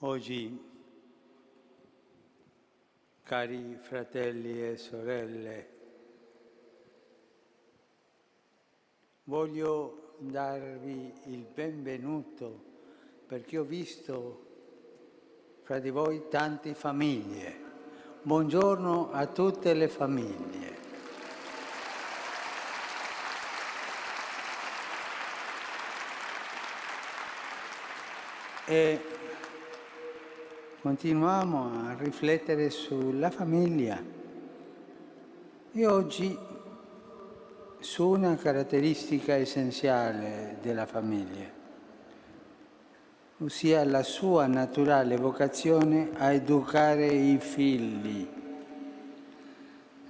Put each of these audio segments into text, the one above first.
Oggi, cari fratelli e sorelle, voglio darvi il benvenuto perché ho visto fra di voi tante famiglie. Buongiorno a tutte le famiglie. E continuiamo a riflettere sulla famiglia e oggi su una caratteristica essenziale della famiglia, ossia la sua naturale vocazione a educare i figli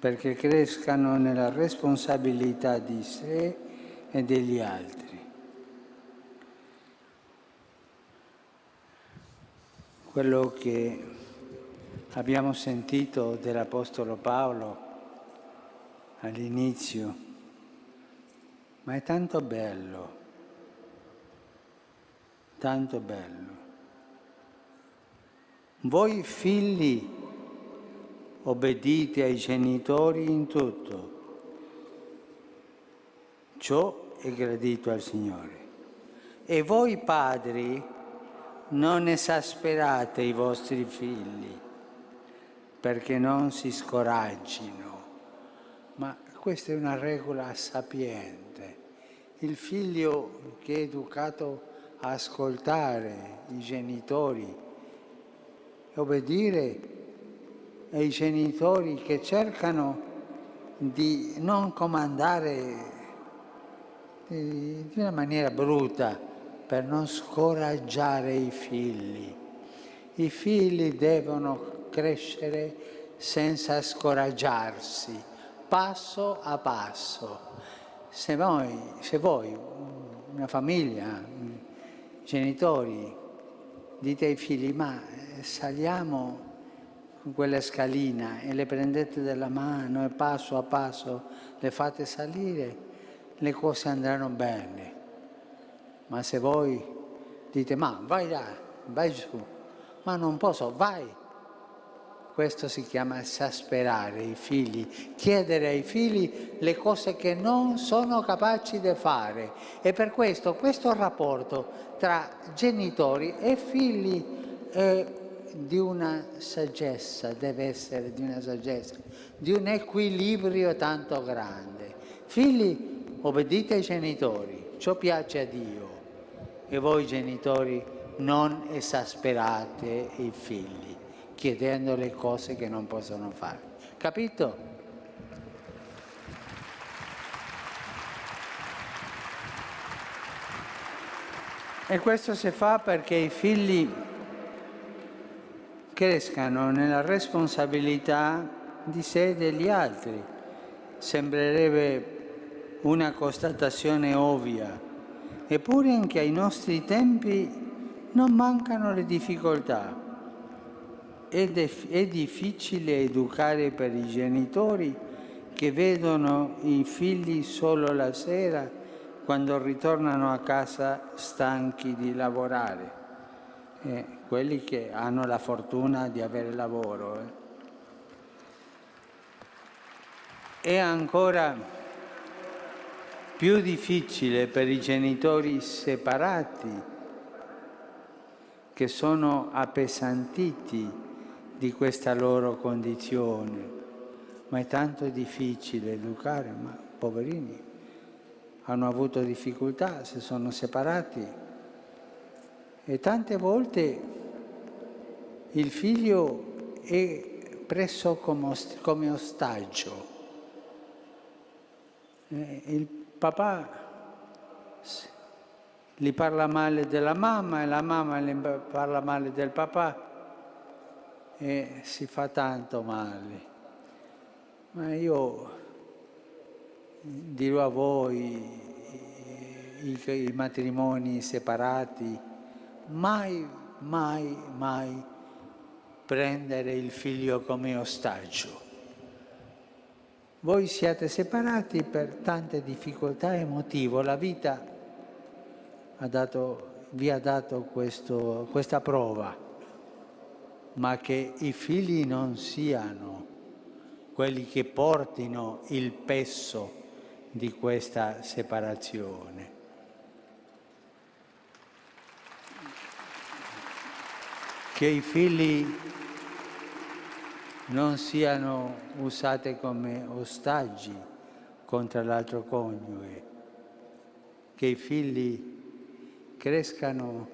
perché crescano nella responsabilità di sé e degli altri. Quello che abbiamo sentito dell'Apostolo Paolo all'inizio, ma è tanto bello, tanto bello. Voi figli, obbedite ai genitori in tutto. Ciò è gradito al Signore. E voi padri, non esasperate i vostri figli perché non si scoraggino. Ma questa è una regola sapiente. Il figlio che è educato a ascoltare i genitori, obbedire ai genitori che cercano di non comandare di una maniera brutta per non scoraggiare i figli. I figli devono crescere senza scoraggiarsi, passo a passo. Se voi, una famiglia, genitori, dite ai figli, ma saliamo con quella scalina e le prendete dalla mano e passo a passo le fate salire, le cose andranno bene. Ma se voi dite, ma vai là, vai giù, ma non posso, vai. Questo si chiama esasperare i figli, chiedere ai figli le cose che non sono capaci di fare. E per questo rapporto tra genitori e figli è di una saggezza, deve essere di una saggezza, di un equilibrio tanto grande. Figli, obbedite ai genitori, ciò piace a Dio. E voi genitori non esasperate i figli, chiedendo le cose che non possono fare. Capito? E questo si fa perché i figli crescano nella responsabilità di sé e degli altri. Sembrerebbe una constatazione ovvia, eppure anche ai nostri tempi non mancano le difficoltà. È difficile educare per i genitori che vedono i figli solo la sera quando ritornano a casa stanchi di lavorare. Quelli che hanno la fortuna di avere lavoro. È ancora più difficile per i genitori separati che sono appesantiti di questa loro condizione. Ma è tanto difficile educare, ma poverini hanno avuto difficoltà, si sono separati. E tante volte il figlio è preso come ostaggio. Il papà gli parla male della mamma e la mamma gli parla male del papà e si fa tanto male. Ma io dirò a voi, i matrimoni separati, mai prendere il figlio come ostaggio. Voi siete separati per tante difficoltà emotive, la vita vi ha dato questa prova. ma che i figli non siano quelli che portino il peso di questa separazione. Che i figli non siano usati come ostaggi contro l'altro coniuge, che i figli crescano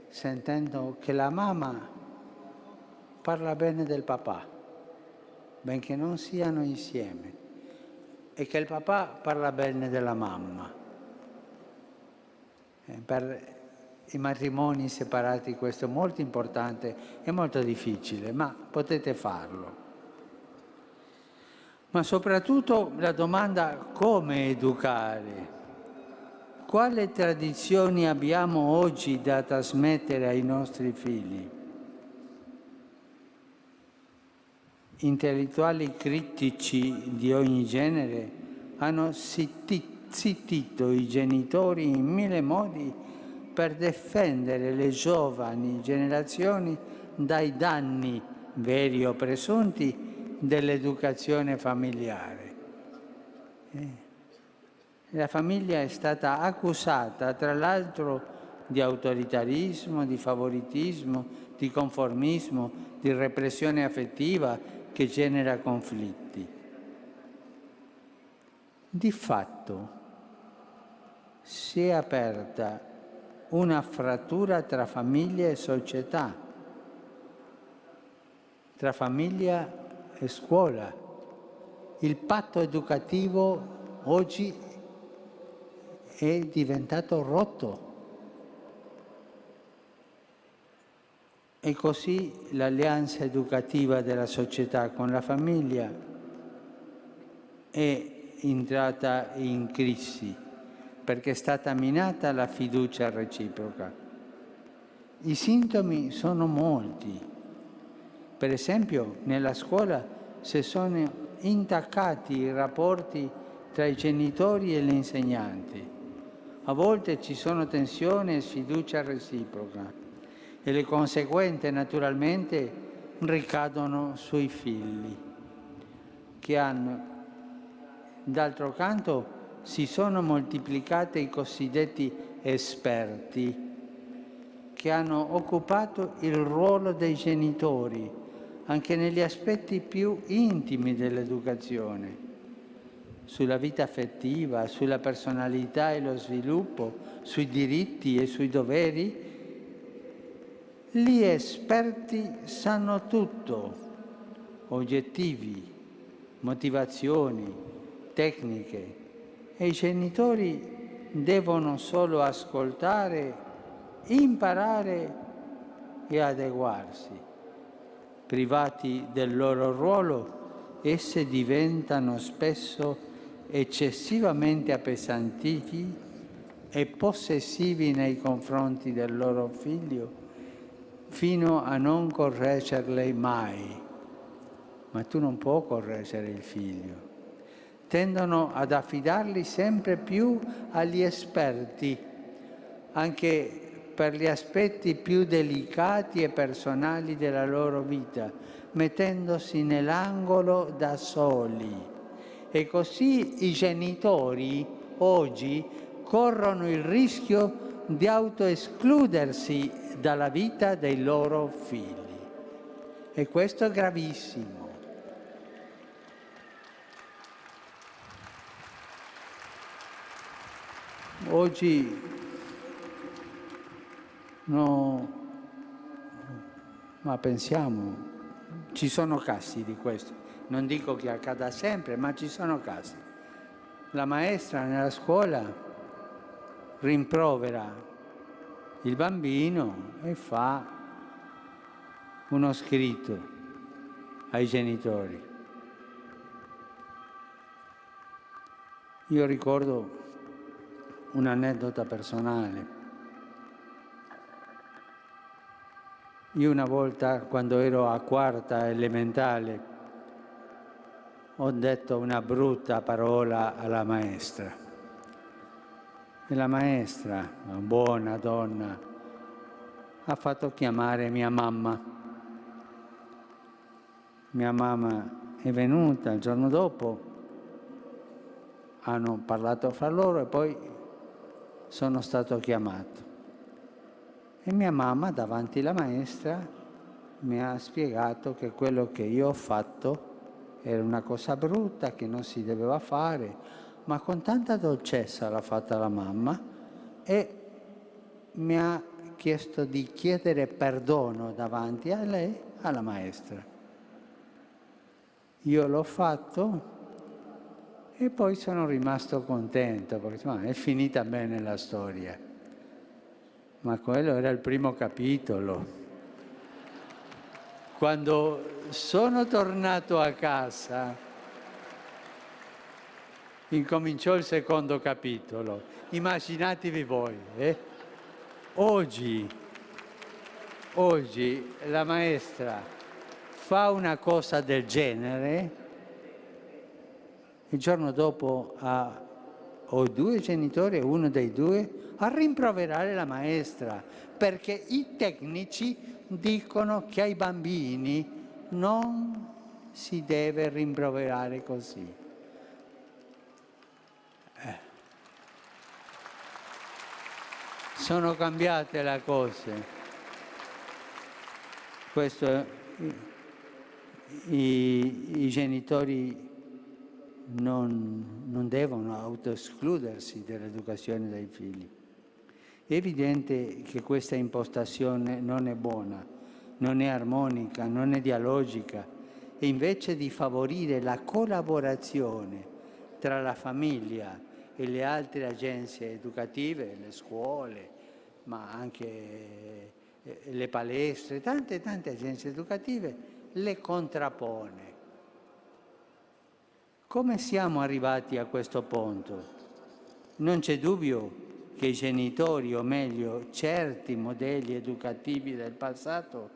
sentendo che la mamma parla bene del papà, benché non siano insieme, e che il papà parla bene della mamma. Per i matrimoni separati questo è molto importante e molto difficile, ma potete farlo. Ma soprattutto la domanda: come educare? Quali tradizioni abbiamo oggi da trasmettere ai nostri figli? Intellettuali critici di ogni genere hanno zittito i genitori in mille modi per difendere le giovani generazioni dai danni, veri o presunti, dell'educazione familiare. La famiglia è stata accusata, tra l'altro, di autoritarismo, di favoritismo, di conformismo, di repressione affettiva che genera conflitti. Di fatto si è aperta una frattura tra famiglia e società, tra famiglia e scuola. Il patto educativo oggi è diventato rotto. E così l'alleanza educativa della società con la famiglia è entrata in crisi, perché è stata minata la fiducia reciproca. I sintomi sono molti. Per esempio, nella scuola si sono intaccati i rapporti tra i genitori e gli insegnanti. A volte ci sono tensioni e sfiducia reciproca e le conseguenze naturalmente ricadono sui figli, che hanno. D'altro canto si sono moltiplicati i cosiddetti esperti, che hanno occupato il ruolo dei genitori anche negli aspetti più intimi dell'educazione, sulla vita affettiva, sulla personalità e lo sviluppo, sui diritti e sui doveri. Gli esperti sanno tutto: oggettivi, motivazioni, tecniche, e i genitori devono solo ascoltare, imparare e adeguarsi. Privati del loro ruolo, esse diventano spesso eccessivamente appesantiti e possessivi nei confronti del loro figlio, fino a non correggerle mai. Ma tu non puoi correggere il figlio. Tendono ad affidarli sempre più agli esperti, anche per gli aspetti più delicati e personali della loro vita, mettendosi nell'angolo da soli. E così i genitori oggi corrono il rischio di autoescludersi dalla vita dei loro figli. E questo è gravissimo. Oggi no, ma pensiamo, ci sono casi di questo. Non dico che accada sempre, ma ci sono casi. La maestra nella scuola rimprovera il bambino e fa uno scritto ai genitori. Io ricordo un'aneddota personale. Io una volta, quando ero a quarta elementare, ho detto una brutta parola alla maestra. E la maestra, una buona donna, ha fatto chiamare mia mamma Mia mamma è venuta il giorno dopo, hanno parlato fra loro e poi sono stato chiamato. E mia mamma, davanti alla maestra, mi ha spiegato che quello che io ho fatto era una cosa brutta, che non si doveva fare, ma con tanta dolcezza l'ha fatta la mamma e mi ha chiesto di chiedere perdono davanti a lei, alla maestra. Io l'ho fatto e poi sono rimasto contento, perché è finita bene la storia. Ma quello era il primo capitolo. Quando sono tornato a casa, incominciò il secondo capitolo. Immaginatevi voi, Oggi la maestra fa una cosa del genere, il giorno dopo ho due genitori, uno dei due, a rimproverare la maestra, perché i tecnici dicono che ai bambini non si deve rimproverare così. Sono cambiate le cose. Questo i genitori non devono autoescludersi dall'educazione dei figli. È evidente che questa impostazione non è buona, non è armonica, non è dialogica, e invece di favorire la collaborazione tra la famiglia e le altre agenzie educative, le scuole, ma anche le palestre, tante agenzie educative, le contrappone. Come siamo arrivati a questo punto? Non c'è dubbio che i genitori, o meglio, certi modelli educativi del passato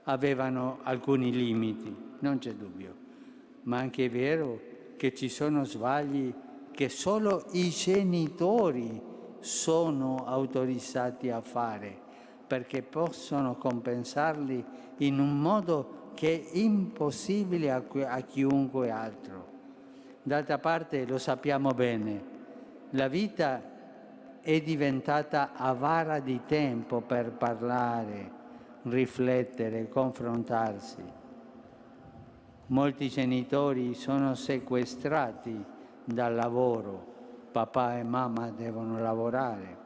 avevano alcuni limiti, non c'è dubbio, ma anche è vero che ci sono sbagli che solo i genitori sono autorizzati a fare, perché possono compensarli in un modo che è impossibile a chiunque altro. D'altra parte lo sappiamo bene, la vita è diventata avara di tempo per parlare, riflettere, confrontarsi. Molti genitori sono sequestrati dal lavoro, papà e mamma devono lavorare,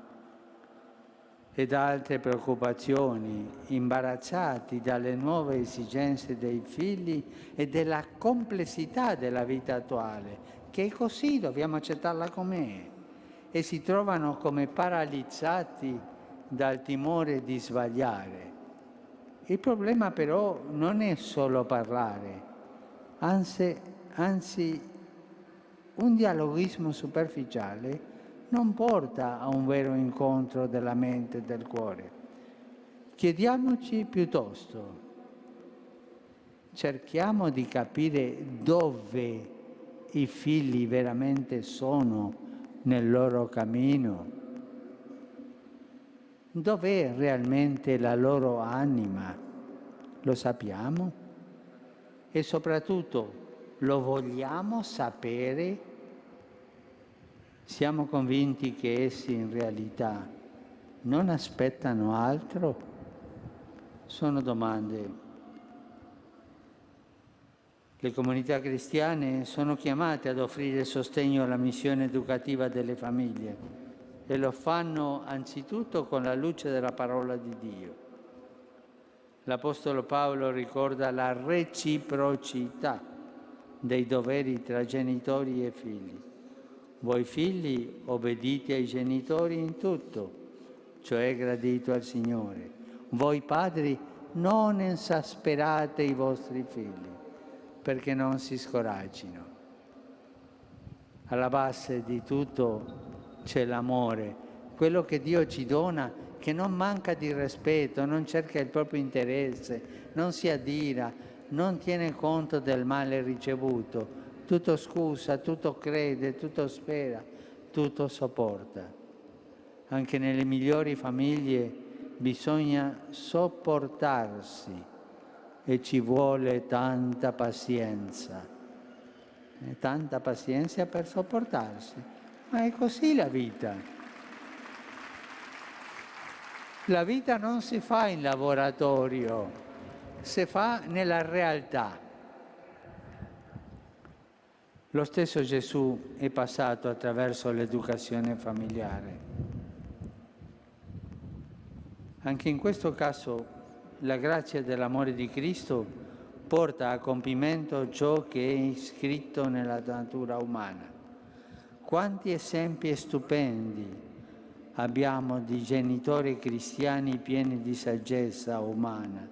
e da altre preoccupazioni, imbarazzati dalle nuove esigenze dei figli e della complessità della vita attuale, che è così, dobbiamo accettarla com'è, e si trovano come paralizzati dal timore di sbagliare. Il problema però non è solo parlare, anzi un dialogismo superficiale non porta a un vero incontro della mente e del cuore. Chiediamoci piuttosto, cerchiamo di capire dove i figli veramente sono nel loro cammino, dov'è realmente la loro anima, lo sappiamo? E soprattutto lo vogliamo sapere? Siamo convinti che essi in realtà non aspettano altro? Sono domande. Le comunità cristiane sono chiamate ad offrire sostegno alla missione educativa delle famiglie e lo fanno anzitutto con la luce della parola di Dio. L'Apostolo Paolo ricorda la reciprocità dei doveri tra genitori e figli. Voi figli obbedite ai genitori in tutto, cioè gradito al Signore. Voi padri non esasperate i vostri figli, perché non si scoraggino. Alla base di tutto c'è l'amore, quello che Dio ci dona, che non manca di rispetto, non cerca il proprio interesse, non si addira, non tiene conto del male ricevuto, tutto scusa, tutto crede, tutto spera, tutto sopporta. Anche nelle migliori famiglie bisogna sopportarsi e ci vuole tanta pazienza per sopportarsi. Ma è così la vita. La vita non si fa in laboratorio, si fa nella realtà. Lo stesso Gesù è passato attraverso l'educazione familiare. Anche in questo caso la grazia dell'amore di Cristo porta a compimento ciò che è iscritto nella natura umana. Quanti esempi stupendi abbiamo di genitori cristiani pieni di saggezza umana.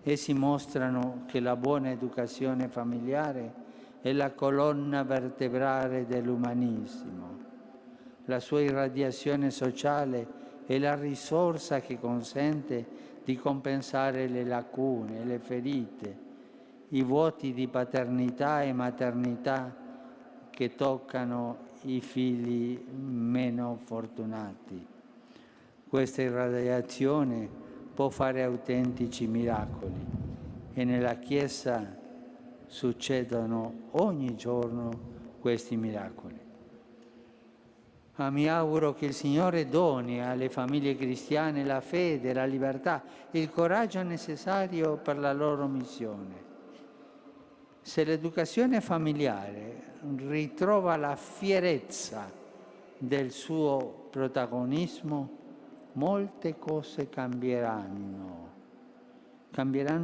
Essi mostrano che la buona educazione familiare è la colonna vertebrale dell'umanesimo. La sua irradiazione sociale è la risorsa che consente di compensare le lacune, le ferite, i vuoti di paternità e maternità che toccano i figli meno fortunati. Questa irradiazione può fare autentici miracoli e nella Chiesa succedono ogni giorno questi miracoli. Ma mi auguro che il Signore doni alle famiglie cristiane la fede, la libertà, il coraggio necessario per la loro missione. Se l'educazione familiare ritrova la fierezza del suo protagonismo, molte cose cambieranno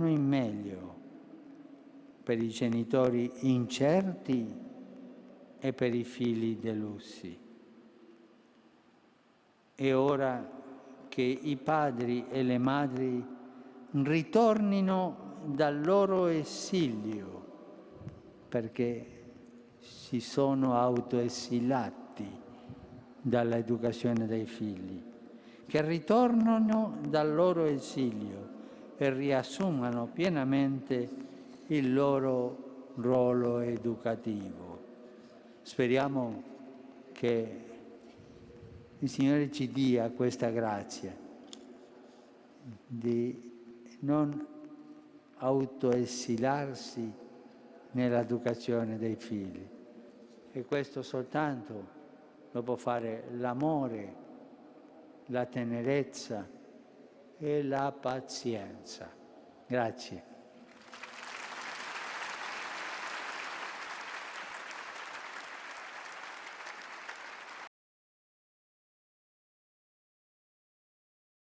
in meglio per i genitori incerti e per i figli delusi. È ora che i padri e le madri ritornino dal loro esilio, perché si sono autoesilati dall'educazione dei figli, che ritornino dal loro esilio e riassumano pienamente il loro ruolo educativo. Speriamo che il Signore ci dia questa grazia di non autoesilarsi nell'educazione dei figli. E questo soltanto lo può fare l'amore, la tenerezza e la pazienza. Grazie.